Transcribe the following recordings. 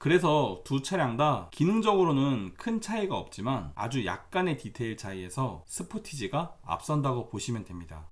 그래서 두 차량 다 기능적으로는 큰 차이가 없지만 아주 약간의 디테일 차이에서 스포티지가 앞선다고 보시면 됩니다.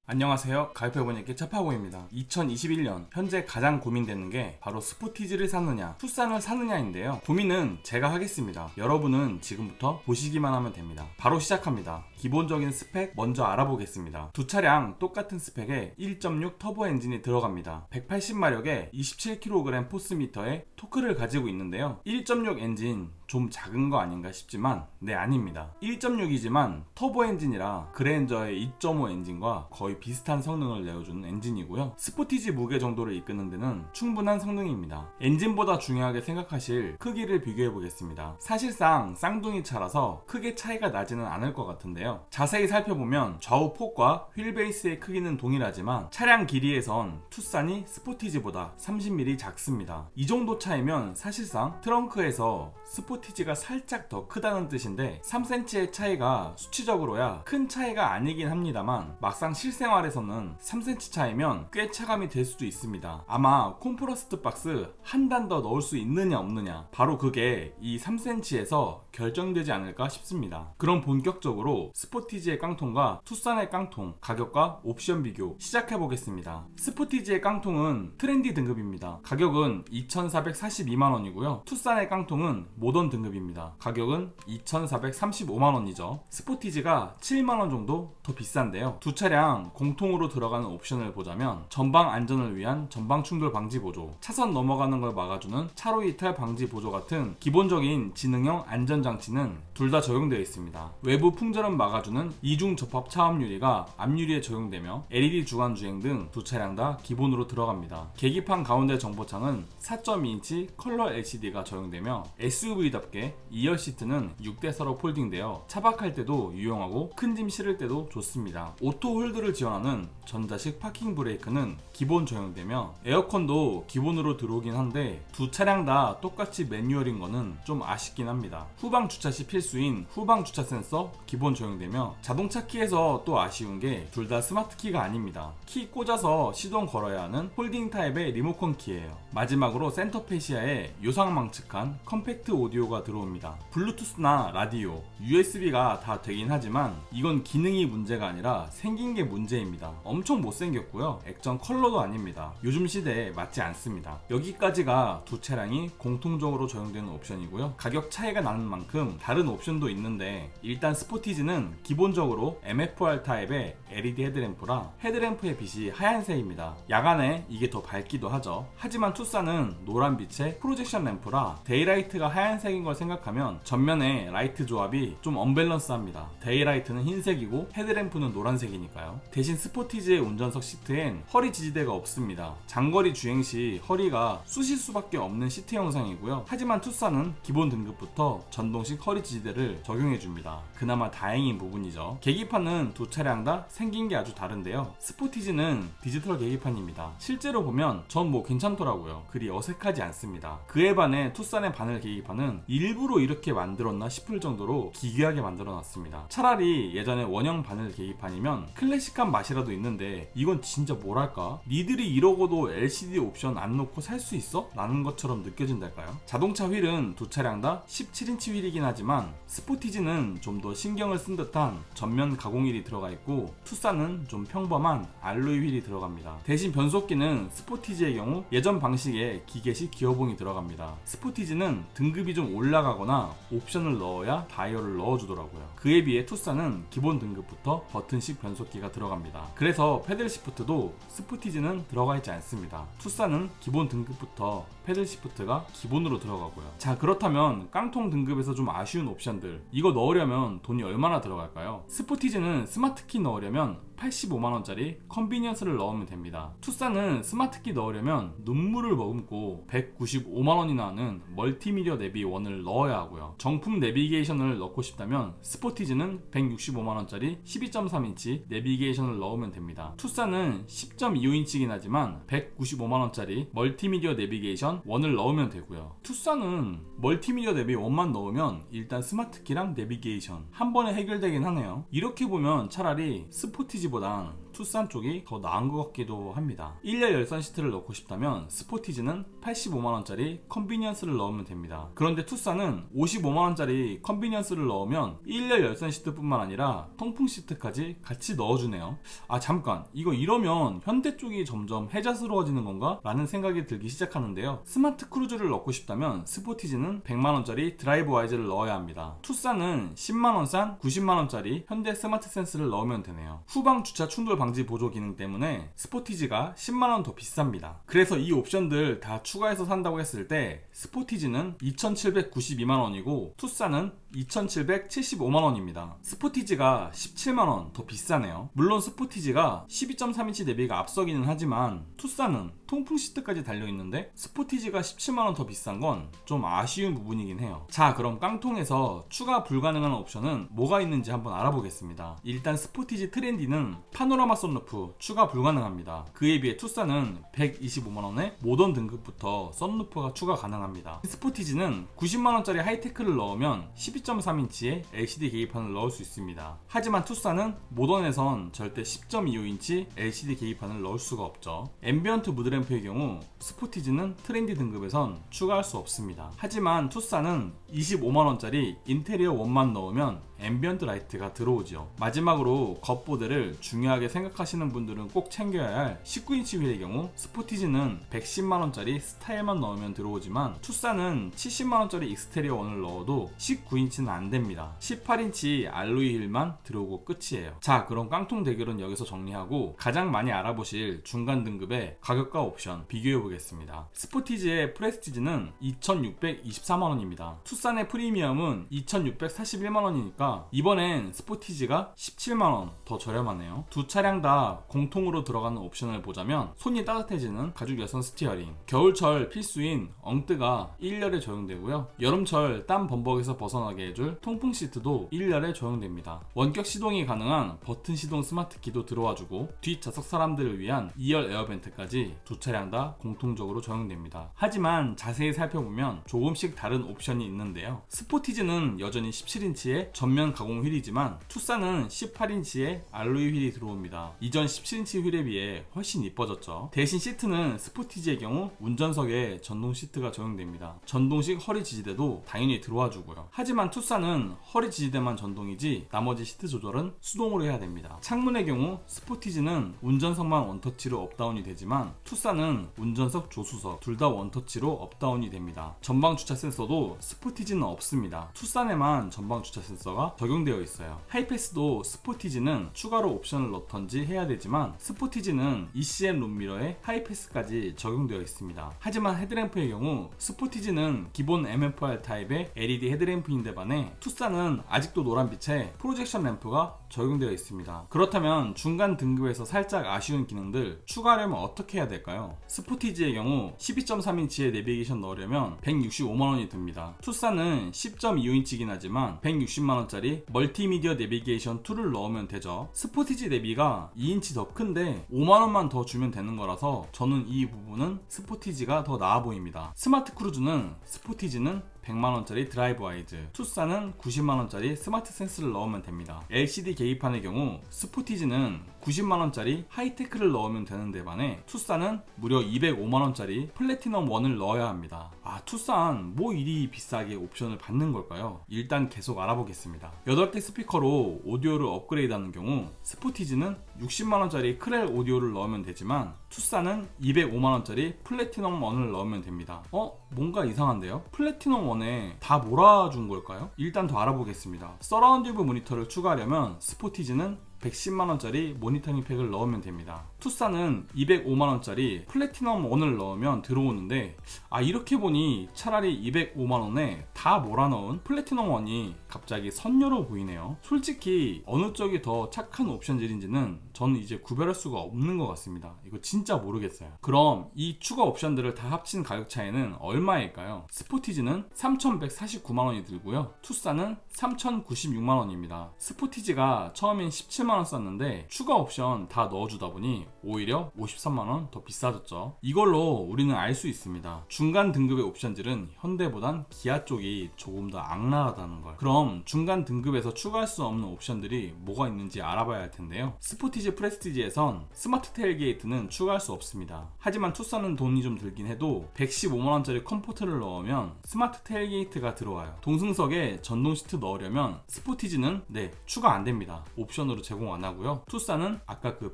안녕하세요. 가입해보니께 차파고입니다. 2021년 현재 가장 고민되는 게 바로 스포티지를 사느냐 투싼을 사느냐인데요. 고민은 제가 하겠습니다. 여러분은 지금부터 보시기만 하면 됩니다. 바로 시작합니다. 기본적인 스펙 먼저 알아보겠습니다. 두 차량 똑같은 스펙에 1.6 터보 엔진이 들어갑니다. 180마력에 27kg 포스미터의 토크를 가지고 있는데요. 1.6 엔진 좀 작은 거 아닌가 싶지만 아닙니다. 1.6이지만 터보 엔진이라 그랜저의 2.5 엔진과 거의 비슷한 성능을 내어주는 엔진이고요. 스포티지 무게 정도를 이끄는 데는 충분한 성능입니다. 엔진보다 중요하게 생각하실 크기를 비교해 보겠습니다. 사실상 쌍둥이 차라서 크게 차이가 나지는 않을 것 같은데요. 자세히 살펴보면 좌우 폭과 휠베이스의 크기는 동일하지만 차량 길이에선 투싼이 스포티지보다 30mm 작습니다. 이 정도 차이면 사실상 트렁크에서 스포티지가 살짝 더 크다는 뜻인데 3cm의 차이가 수치적으로야 큰 차이가 아니긴 합니다만 막상 실생활에서는 3cm 차이면 꽤 차감이 될 수도 있습니다. 아마 콤프러스트 박스 한 단 더 넣을 수 있느냐 없느냐 바로 그게 이 3cm에서 결정되지 않을까 싶습니다. 그럼 본격적으로 스포티지의 깡통과 투싼의 깡통 가격과 옵션 비교 시작해보겠습니다. 스포티지의 깡통은 트렌디 등급입니다. 가격은 2,442만원이고요 투싼의 깡통은 모던 등급입니다. 가격은 2,435만원이죠 스포티지가 7만원 정도 더 비싼데요. 두 차량 공통으로 들어가는 옵션을 보자면 전방 안전을 위한 전방 충돌 방지 보조, 차선 넘어가는 걸 막아주는 차로 이탈 방지 보조 같은 기본적인 지능형 안전장치는 둘 다 적용되어 있습니다. 외부 풍절음 막아주는 이중 접합 차음 유리가 앞유리에 적용되며 LED 주간 주행 등 두 차량 다 기본으로 들어갑니다. 계기판 가운데 정보창은 4.2인치 컬러 LCD가 적용되며 SUV답게 2열 시트는 6대서로 폴딩되어 차박할 때도 유용하고 큰 짐 실을 때도 좋습니다. 오토 홀드를 지원하는 전자식 파킹 브레이크는 기본 적용되며 에어컨도 기본으로 들어오긴 한데 두 차량 다 똑같이 매뉴얼인 거는 좀 아쉽긴 합니다. 후방 주차 시 필수인 후방 주차 센서 기본 적용되며 자동차 키에서 또 아쉬운 게 둘 다 스마트 키가 아닙니다. 키 꽂아서 시동 걸어야 하는 폴딩 타입의 리모컨 키예요. 마지막으로 센터 페시아에 요상망측한 컴팩트 오디오가 들어옵니다. 블루투스나 라디오, USB가 다 되긴 하지만 이건 기능이 문제가 아니라 생긴 게 문제입니다. 엄청 못생겼고요. 액정 컬러도 아닙니다. 요즘 시대에 맞지 않습니다. 여기까지가 두 차량이 공통적으로 적용되는 옵션이고요. 가격 차이가 나는 만큼 다른 옵션도 있는데 일단 스포티지는 기본적으로 MFR 타입의 LED 헤드램프라 헤드램프의 빛이 하얀색입니다. 야간에 이게 더 밝기도 하죠. 하지만 투싼은 노란빛의 프로젝션 램프라 데이라이트가 하얀색인 걸 생각하면 전면의 라이트 조합이 좀 언밸런스합니다. 데이라이트는 흰색이고 헤드램프는 노란색이니까요. 대신 스포티지의 운전석 시트엔 허리 지지대가 없습니다. 장거리 주행 시 허리가 쑤실 수밖에 없는 시트 형상이고요. 하지만 투싼은 기본 등급부터 전동식 허리 지지대를 적용해줍니다. 그나마 다행인 부분이죠. 계기판은 두 차량 다 생긴 게 아주 다른데요. 스포티지는 디지털 계기판입니다. 실제로 보면 전 괜찮더라고요. 그리 어색하지 않습니다. 그에 반해 투싼의 바늘 계기판은 일부러 이렇게 만들었나 싶을 정도로 기괴하게 만들어놨습니다. 차라리 예전에 원형 바늘 계기판이면 클래식한 맛이라도 있는데 이건 진짜 뭐랄까? 니들이 이러고도 LCD 옵션 안 놓고 살 수 있어? 라는 것처럼 느껴진달까요? 자동차 휠은 두 차량 다 17인치 휠이긴 하지만 스포티지는 좀 더 신경을 쓴 듯한 전면 가공휠이 들어가 있고 투싼은 좀 평범한 알로이 휠이 들어갑니다. 대신 변속기는 스포티지의 경우 예전 방식의 기계식 기어봉이 들어갑니다. 스포티지는 등급이 좀 올라가거나 옵션을 넣어야 다이얼을 넣어주더라고요. 그에 비해 투싼은 기본 등급부터 버튼식 변속기가 들어갑니다. 그래서 패들 시프트도 스포티지는 들어가 있지 않습니다. 투싼은 기본 등급부터 패들 시프트가 기본으로 들어가고요. 자, 그렇다면 깡통 등급에서 좀 아쉬운 옵션들 이거 넣으려면 돈이 얼마나 들어갈까요? 스포티지는 스마트키 넣으려면 85만원짜리 컨비니언스를 넣으면 됩니다. 투싼은 스마트키 넣으려면 눈물을 머금고 195만원이나 하는 멀티미디어 내비 1을 넣어야 하고요. 정품 내비게이션을 넣고 싶다면 스포티지는 165만원짜리 12.3인치 내비게이션을 넣으면 됩니다. 투싼은 10.25인치긴 하지만 195만원짜리 멀티미디어 내비게이션 1을 넣으면 되고요. 투싼은 멀티미디어 내비 1만 넣으면 일단 스마트키랑 내비게이션 한 번에 해결되긴 하네요. 이렇게 보면 차라리 스포티지 스포티지보단 투싼 쪽이 더 나은 것 같기도 합니다. 1열 열선 시트를 넣고 싶다면 스포티지는 85만원짜리 컨비니언스를 넣으면 됩니다. 그런데 투싼은 55만원짜리 컨비니언스를 넣으면 1열 열선 시트뿐만 아니라 통풍 시트까지 같이 넣어주네요. 아 잠깐, 이거 이러면 현대 쪽이 점점 해자스러워지는 건가? 라는 생각이 들기 시작하는데요. 스마트 크루즈를 넣고 싶다면 스포티지는 100만원짜리 드라이브 와이즈를 넣어야 합니다. 투싼은 10만원 싼 90만원짜리 현대 스마트 센스를 넣으면 되네요. 후방 주차 충돌 방지 보조 기능 때문에 스포티지가 10만원 더 비쌉니다. 그래서 이 옵션들 다 추가해서 산다고 했을 때 스포티지는 2,792만원이고 투싼은 2,775만원입니다. 스포티지가 17만원 더 비싸네요. 물론 스포티지가 12.3인치 내비가 앞서기는 하지만 투싼은 통풍 시트까지 달려있는데 스포티지가 17만원 더 비싼 건 좀 아쉬운 부분이긴 해요. 자, 그럼 깡통에서 추가 불가능한 옵션은 뭐가 있는지 한번 알아보겠습니다. 일단 스포티지 트렌디는 파노라마 썬루프 추가 불가능합니다. 그에 비해 투싼은 125만원에 모던 등급부터 썬루프가 추가 가능합니다. 스포티지는 90만원짜리 하이테크를 넣으면 12.3인치의 LCD 계기판을 넣을 수 있습니다. 하지만 투싼은 모던에선 절대 10.25인치 LCD 계기판을 넣을 수가 없죠. 앰비언트 무드램프의 경우 스포티지는 트렌디 등급에선 추가할 수 없습니다. 하지만 투싼은 25만원짜리 인테리어 원만 넣으면 앰비언트 라이트가 들어오죠. 마지막으로 겉보드를 중요하게 생각하시는 분들은 꼭 챙겨야 할 19인치 휠의 경우 스포티지는 110만원짜리 스타일만 넣으면 들어오지만 투싼은 70만원짜리 익스테리어 원을 넣어도 19인치는 안됩니다. 18인치 알로이 휠만 들어오고 끝이에요. 자, 그럼 깡통 대결은 여기서 정리하고 가장 많이 알아보실 중간 등급의 가격과 옵션 비교해보겠습니다. 스포티지의 프레스티지는 2,624만원입니다. 투싼의 프리미엄은 2,641만원이니까 이번엔 스포티지가 17만원 더 저렴하네요. 두 차량 다 공통으로 들어가는 옵션을 보자면 손이 따뜻해지는 가죽 여선 스티어링, 겨울철 필수인 엉뜨가 1열에 적용되고요. 여름철 땀 범벅에서 벗어나게 해줄 통풍 시트도 1열에 적용됩니다. 원격 시동이 가능한 버튼 시동 스마트 키도 들어와주고 뒷좌석 사람들을 위한 2열 에어벤트까지 두 차량 다 공통적으로 적용됩니다. 하지만 자세히 살펴보면 조금씩 다른 옵션이 있는데요. 스포티지는 여전히 17인치의 전면 가공 휠이지만 투싼은 18인치의 알로이 휠이 들어옵니다. 이전 17인치 휠에 비해 훨씬 이뻐졌죠. 대신 시트는 스포티지의 경우 운전석에 전동 시트가 적용됩니다. 전동식 허리 지지대도 당연히 들어와 주고요. 하지만 투싼은 허리 지지대만 전동이지 나머지 시트 조절은 수동으로 해야 됩니다. 창문의 경우 스포티지는 운전석만 원터치로 업다운이 되지만 투싼은 운전석 조수석 둘 다 원터치로 업다운이 됩니다. 전방 주차 센서도 스포티지는 없습니다. 투싼에만 전방 주차 센서가 적용되어 있어요. 하이패스도 스포티지는 추가로 옵션을 넣던지 해야 되지만 스포티지는 ECM 룸미러에 하이패스까지 적용되어 있습니다. 하지만 헤드램프의 경우 스포티지는 기본 MFR 타입의 LED 헤드램프인데 반해 투싼은 아직도 노란빛에 프로젝션 램프가 적용되어 있습니다. 그렇다면 중간 등급에서 살짝 아쉬운 기능들 추가하려면 어떻게 해야 될까요? 스포티지의 경우 12.3인치의 내비게이션 넣으려면 165만원이 듭니다. 투싼은 10.25인치긴 하지만 160만원짜리 멀티미디어 내비게이션 2를 넣으면 되죠. 스포티지 내비가 2인치 더 큰데 5만원만 더 주면 되는 거라서 저는 이 부분은 스포티지가 더 나아 보입니다. 스마트 크루즈는 스포티지는 100만원짜리 드라이브 와이즈, 투싼은 90만원짜리 스마트 센스를 넣으면 됩니다. LCD 계기판의 경우 스포티지는 90만원짜리 하이테크를 넣으면 되는데 반해 투싼은 무려 205만원짜리 플래티넘 1을 넣어야 합니다. 아, 투싼 뭐 이리 비싸게 옵션을 받는 걸까요? 일단 계속 알아보겠습니다. 8개 스피커로 오디오를 업그레이드하는 경우 스포티지는 60만원짜리 크렐 오디오를 넣으면 되지만 투싼은 205만원짜리 플래티넘 1을 넣으면 됩니다. 뭔가 이상한데요? 플래티넘 1에 다 몰아준 걸까요? 일단 더 알아보겠습니다. 서라운드 뷰 모니터를 추가하려면 스포티지는 110만원짜리 모니터링 팩을 넣으면 됩니다. 투싼은 205만원짜리 플래티넘 1을 넣으면 들어오는데 이렇게 보니 차라리 205만원에 다 몰아넣은 플래티넘 1이 갑자기 선녀로 보이네요. 솔직히 어느 쪽이 더 착한 옵션들인지는 저는 이제 구별할 수가 없는 것 같습니다. 이거 진짜 모르겠어요. 그럼 이 추가 옵션들을 다 합친 가격 차이는 얼마일까요? 스포티지는 3,149만원이 들고요. 투싼은 3,096만원입니다. 스포티지가 처음엔 17만원 썼는데 추가 옵션 다 넣어주다 보니 오히려 53만원 더 비싸졌죠. 이걸로 우리는 알 수 있습니다. 중간 등급의 옵션들은 현대보단 기아 쪽이 조금 더 악랄하다는 걸. 그럼 중간 등급에서 추가할 수 없는 옵션들이 뭐가 있는지 알아봐야 할 텐데요. 스포티지 스포티지 프레스티지에선 스마트 테일게이트는 추가할 수 없습니다. 하지만 투싼은 돈이 좀 들긴 해도 115만원짜리 컴포트를 넣으면 스마트 테일게이트가 들어와요. 동승석에 전동 시트 넣으려면 스포티지는 추가 안됩니다. 옵션으로 제공 안하고요. 투싼은 아까 그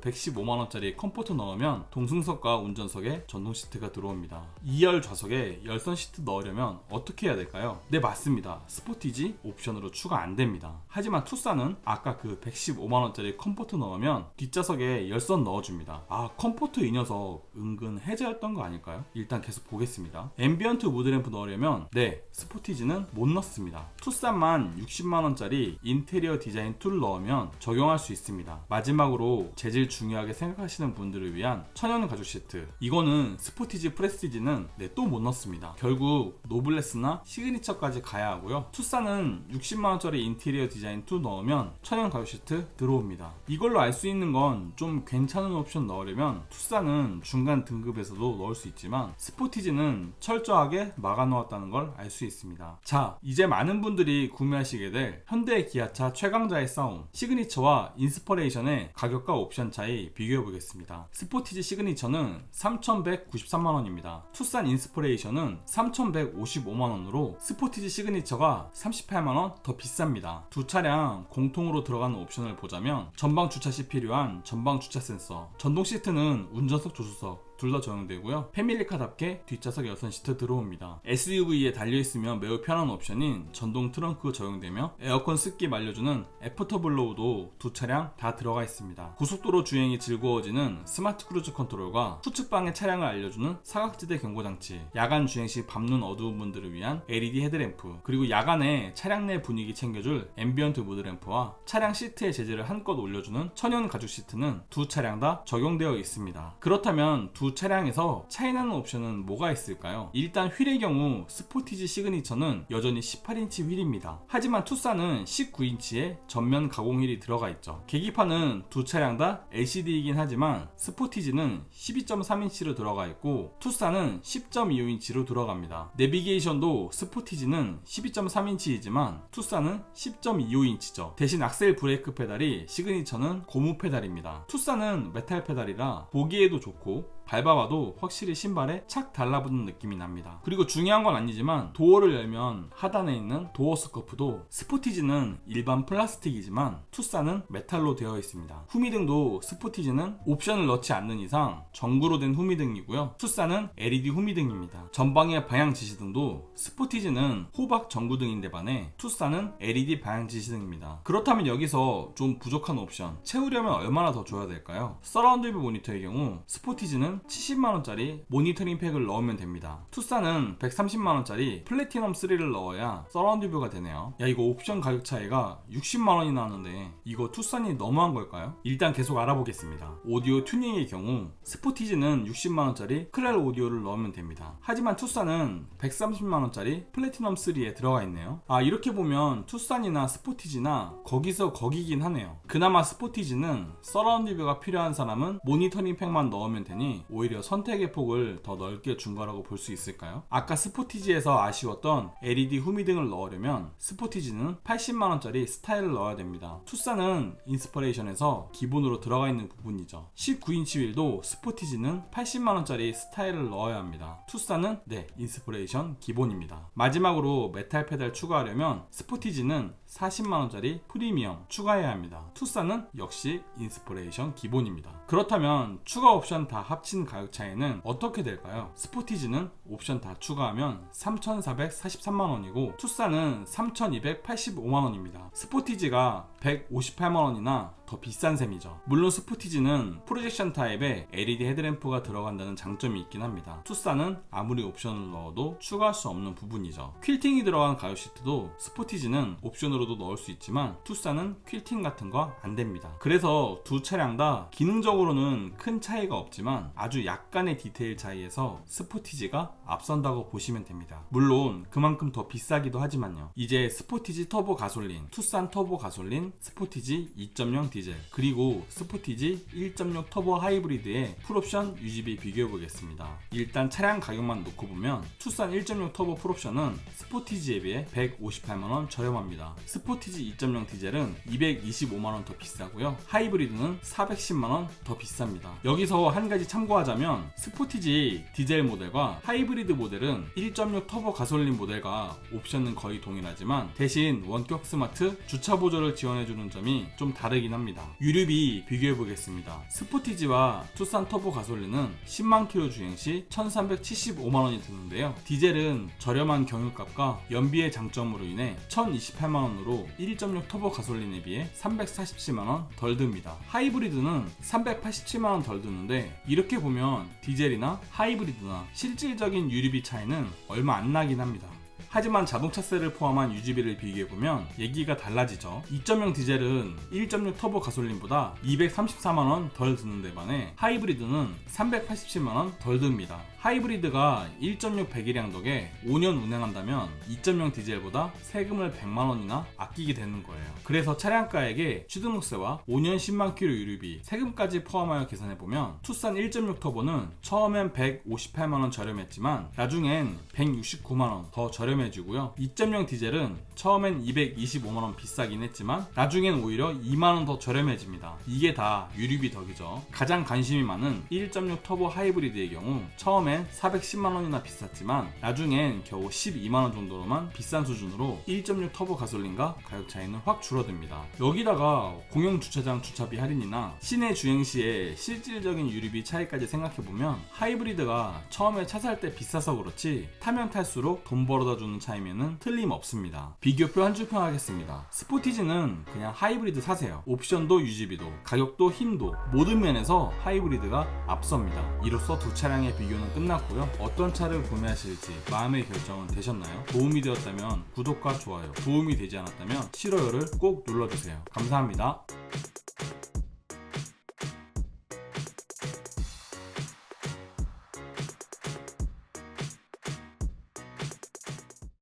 115만원짜리 컴포트 넣으면 동승석과 운전석에 전동 시트가 들어옵니다. 2열 좌석에 열선 시트 넣으려면 어떻게 해야 될까요? 네, 맞습니다. 스포티지 옵션으로 추가 안됩니다. 하지만 투싼은 아까 그 115만원짜리 컴포트 넣으면 뒷좌석에 열선 넣어줍니다. 컴포트 이 녀석 은근 해제였던 거 아닐까요? 일단 계속 보겠습니다. 앰비언트 무드램프 넣으려면 스포티지는 못 넣습니다. 투싼만 60만원짜리 인테리어 디자인 툴 넣으면 적용할 수 있습니다. 마지막으로 재질 중요하게 생각하시는 분들을 위한 천연 가죽 시트, 이거는 스포티지 프레스티지는 또 못 넣습니다. 결국 노블레스나 시그니처까지 가야 하고요. 투싼은 60만원짜리 인테리어 디자인 툴 넣으면 천연 가죽 시트 들어옵니다. 이걸로 알 수 있는 건 좀 괜찮은 옵션 넣으려면 투싼은 중간 등급에서도 넣을 수 있지만 스포티지는 철저하게 막아 놓았다는 걸 알 수 있습니다. 자, 이제 많은 분들이 구매하시게 될 현대 기아차 최강자의 싸움, 시그니처와 인스퍼레이션의 가격과 옵션 차이 비교해 보겠습니다. 스포티지 시그니처는 3,193만원입니다. 투싼 인스퍼레이션은 3,155만원으로 스포티지 시그니처가 38만원 더 비쌉니다. 두 차량 공통으로 들어가는 옵션을 보자면 전방 주차 시 필요한 전방 주차 센서, 전동 시트는 운전석 조수석 둘 다 적용되고요. 패밀리카답게 뒷좌석 열선 시트 들어옵니다. SUV에 달려있으면 매우 편한 옵션인 전동 트렁크 적용되며 에어컨 습기 말려주는 애프터블로우도 두 차량 다 들어가 있습니다. 고속도로 주행이 즐거워지는 스마트 크루즈 컨트롤과 수측방의 차량을 알려주는 사각지대 경고장치, 야간 주행 시 밤눈 어두운 분들을 위한 LED 헤드램프, 그리고 야간에 차량 내 분위기 챙겨줄 앰비언트 무드램프와 차량 시트의 재질을 한껏 올려주는 천연 가죽 시트는 두 차량 다 적용되어 있습니다. 그렇다면 두 차량에서 차이나는 옵션은 뭐가 있을까요? 일단 휠의 경우 스포티지 시그니처는 여전히 18인치 휠입니다. 하지만 투싼은 19인치의 전면 가공 휠이 들어가 있죠. 계기판은 두 차량 다 LCD이긴 하지만 스포티지는 12.3인치로 들어가 있고 투싼은 10.25인치로 들어갑니다. 내비게이션도 스포티지는 12.3인치이지만 투싼은 10.25인치죠. 대신 악셀 브레이크 페달이 시그니처는 고무 페달입니다. 투싼은 메탈 페달이라 보기에도 좋고 밟아봐도 확실히 신발에 착 달라붙는 느낌이 납니다. 그리고 중요한 건 아니지만 도어를 열면 하단에 있는 도어 스커프도 스포티지는 일반 플라스틱이지만 투싼은 메탈로 되어 있습니다. 후미등도 스포티지는 옵션을 넣지 않는 이상 전구로 된 후미등이고요. 투싼은 LED 후미등입니다. 전방의 방향 지시등도 스포티지는 호박 전구등인데 반해 투싼은 LED 방향 지시등입니다. 그렇다면 여기서 좀 부족한 옵션 채우려면 얼마나 더 줘야 될까요? 서라운드 뷰 모니터의 경우 스포티지는 70만원짜리 모니터링 팩을 넣으면 됩니다. 투싼은 130만원짜리 플래티넘 3를 넣어야 서라운드 뷰가 되네요. 야, 이거 옵션 가격 차이가 60만원이 나는데 이거 투싼이 너무한 걸까요? 일단 계속 알아보겠습니다. 오디오 튜닝의 경우 스포티지는 60만원짜리 클렐 오디오를 넣으면 됩니다. 하지만 투싼은 130만원짜리 플래티넘 3에 들어가 있네요. 이렇게 보면 투싼이나 스포티지나 거기서 거기긴 하네요. 그나마 스포티지는 서라운드 뷰가 필요한 사람은 모니터링 팩만 넣으면 되니 오히려 선택의 폭을 더 넓게 준 거라고 볼 수 있을까요? 아까 스포티지에서 아쉬웠던 LED 후미등을 넣으려면 스포티지는 80만원짜리 스타일을 넣어야 됩니다. 투싼은 인스퍼레이션에서 기본으로 들어가 있는 부분이죠. 19인치 휠도 스포티지는 80만원짜리 스타일을 넣어야 합니다. 투싼은 인스퍼레이션 기본입니다. 마지막으로 메탈 페달 추가하려면 스포티지는 40만원짜리 프리미엄 추가해야 합니다. 투싼은 역시 인스퍼레이션 기본입니다. 그렇다면 추가 옵션 다 합친 가격 차이는 어떻게 될까요? 스포티지는 옵션 다 추가하면 3,443만원이고 투싼은 3,285만원입니다. 스포티지가 158만원이나 더 비싼 셈이죠. 물론 스포티지는 프로젝션 타입의 LED 헤드램프가 들어간다는 장점이 있긴 합니다. 투싼은 아무리 옵션을 넣어도 추가할 수 없는 부분이죠. 퀼팅이 들어간 가죽 시트도 스포티지는 옵션으로도 넣을 수 있지만 투싼은 퀼팅 같은 거 안됩니다. 그래서 두 차량 다 기능적으로는 큰 차이가 없지만 아주 약간의 디테일 차이에서 스포티지가 앞선다고 보시면 됩니다. 물론 그만큼 더 비싸기도 하지만요. 이제 스포티지 터보 가솔린, 투싼 터보 가솔린, 스포티지 2.0 디젤, 그리고 스포티지 1.6 터보 하이브리드의 풀옵션 유지비 비교해 보겠습니다. 일단 차량 가격만 놓고 보면 투싼 1.6 터보 풀옵션은 스포티지에 비해 158만원 저렴합니다. 스포티지 2.0 디젤은 225만원 더 비싸고요. 하이브리드는 410만원 더 비쌉니다. 여기서 한 가지 참고하자면 스포티지 디젤 모델과 하이브리드 모델은 1.6 터보 가솔린 모델과 옵션은 거의 동일하지만 대신 원격 스마트 주차 보조를 지원해주는 점이 좀 다르긴 합니다. 유류비 비교해 보겠습니다. 스포티지와 투싼 터보 가솔린은 10만 킬로 주행 시 1375만원이 드는데요. 디젤은 저렴한 경유값과 연비의 장점으로 인해 1028만원으로 1.6 터보 가솔린에 비해 347만원 덜 듭니다. 하이브리드는 387만원 덜 드는데 이렇게 보면 디젤이나 하이브리드나 실질적인 유류비 차이는 얼마 안 나긴 합니다. 하지만 자동차세를 포함한 유지비를 비교해보면 얘기가 달라지죠. 2.0 디젤은 1.6 터보 가솔린보다 234만원 덜 드는 데 반해 하이브리드는 387만원 덜 듭니다. 하이브리드가 1.6 배기량 덕에 5년 운행한다면 2.0 디젤보다 세금을 100만원이나 아끼게 되는 거예요. 그래서 차량가액에 취등록세와 5년 10만 킬로 유류비, 세금까지 포함하여 계산해보면 투싼 1.6 터보는 처음엔 158만원 저렴했지만 나중엔 169만원 더 저렴해지고요. 2.0 디젤은 처음엔 225만원 비싸긴 했지만 나중엔 오히려 2만원 더 저렴해집니다. 이게 다 유류비 덕이죠. 가장 관심이 많은 1.6 터보 하이브리드의 경우 처음엔 410만원이나 비쌌지만 나중엔 겨우 12만원 정도로만 비싼 수준으로 1.6 터보 가솔린과 가격 차이는 확 줄어듭니다. 여기다가 공용주차장 주차비 할인이나 시내 주행 시에 실질적인 유류비 차이까지 생각해보면 하이브리드가 처음에 차 살 때 비싸서 그렇지 타면 탈수록 돈 벌어다 주는 차이면은 틀림없습니다. 비교표 한 줄 평하겠습니다. 스포티지는 그냥 하이브리드 사세요. 옵션도 유지비도 가격도 힘도 모든 면에서 하이브리드가 앞섭니다. 이로써 두 차량의 비교는 끝났고요. 어떤 차를 구매하실지 마음의 결정은 되셨나요? 도움이 되었다면 구독과 좋아요, 도움이 되지 않았다면 싫어요를 꼭 눌러주세요. 감사합니다.